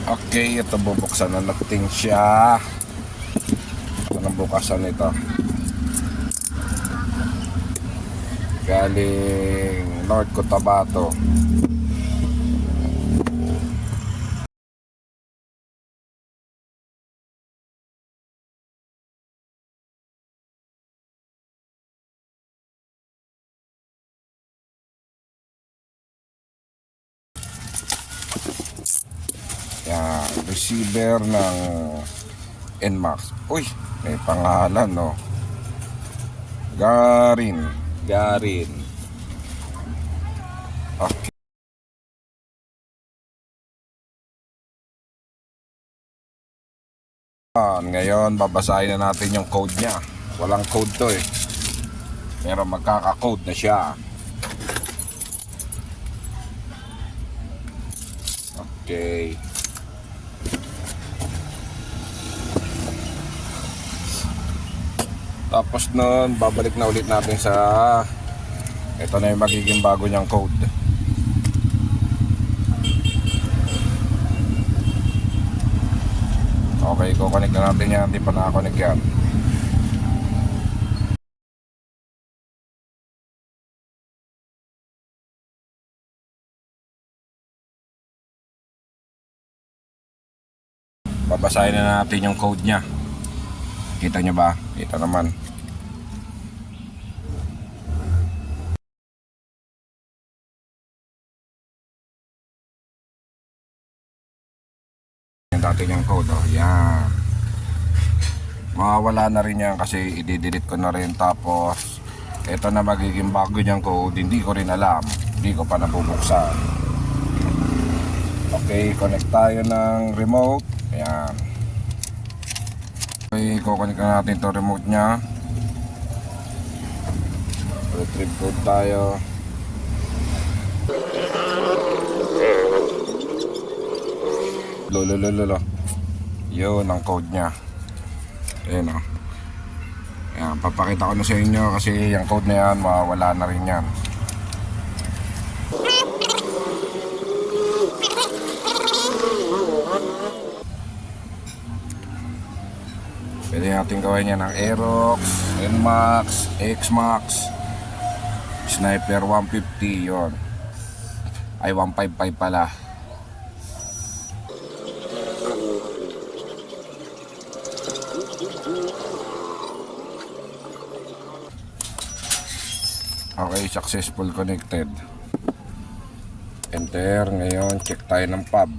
Okay, ito bubuksan na natin siya. Anong bukasan ito? Galing North Cotabato. Yan, receiver ng NMAX. Uy, may pangalan, no? Garin. Okay. Ngayon, babasahin na natin yung code niya. Walang code to eh. Pero magkaka-code na siya. Okay. Tapos nun, babalik na ulit natin sa ito na yung magiging bago niyang code. Okay, kukonek na natin yan. Hindi pa nakakonek yan. Babasahin na natin yung code niya. Kita nyo ba? Kita naman. Yung dati niyang code, oh. Yan. Mawawala na rin yan kasi i-delete ko na rin. Tapos ito na magiging bago niyang code. Hindi ko rin alam. Hindi ko pa nabubuksan. Okay, connect tayo ng remote. Ayan. Okay, kukunik na natin ito remote nya. Retrieve code tayo. Lolo. Yun ang code nya. Ayan o. Ayan, papakita ko na sa inyo kasi yung code na yan mawawala na rin yan. Pwede natin gawin yan ng Aerox, NMAX, X-Max, Sniper 150, yon. Ay 155 pala. Okay, successful connected. Enter. Ngayon check tayo ng pub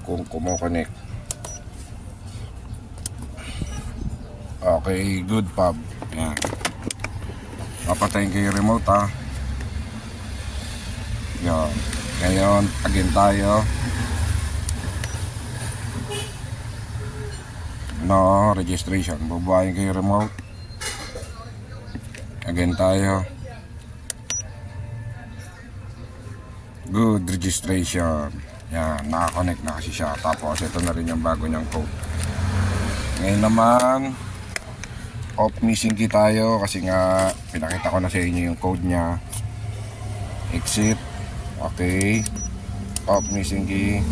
kung kumo-connect. Okay, good pub. Yan. Papatayin ko yung remote ha. Yan. Ngayon, again tayo. No, registration. Bubuhayin ko yung remote. Again tayo. Good registration. Yan, nakakonect na kasi siya. Tapos ito na rin yung bago niyang code. Ngayon naman, off missing key tayo kasi nga pinakita ko na sa inyo yung code nya. Exit. Okay, off missing key.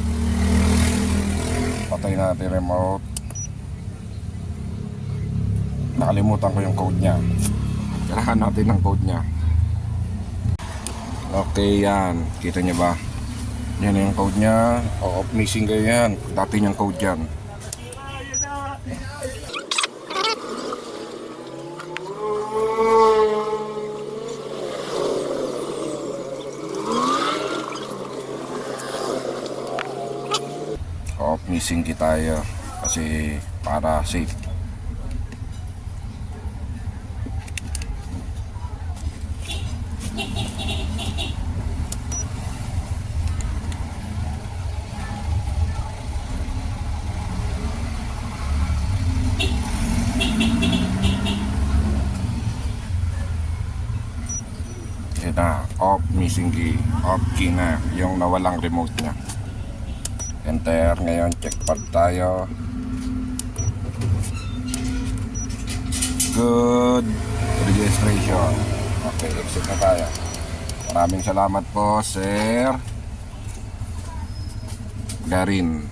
Patay natin remote. Nakalimutan ko yung code nya. Kailangan natin ng code nya. Okay, yan, kita nyo ba? Yan yung code nya. Off missing kayo yan. Dati yung code yan. Off missing key tayo kasi para safe. Na off missing key, off key na yung nawalang remote nya. Enter. Ngayon check pad tayo. Good registration. Okay, exit na tayo. Maraming salamat po, Sir Garin.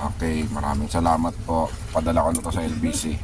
Okay, maraming salamat po. Padala ko na to sa LBC.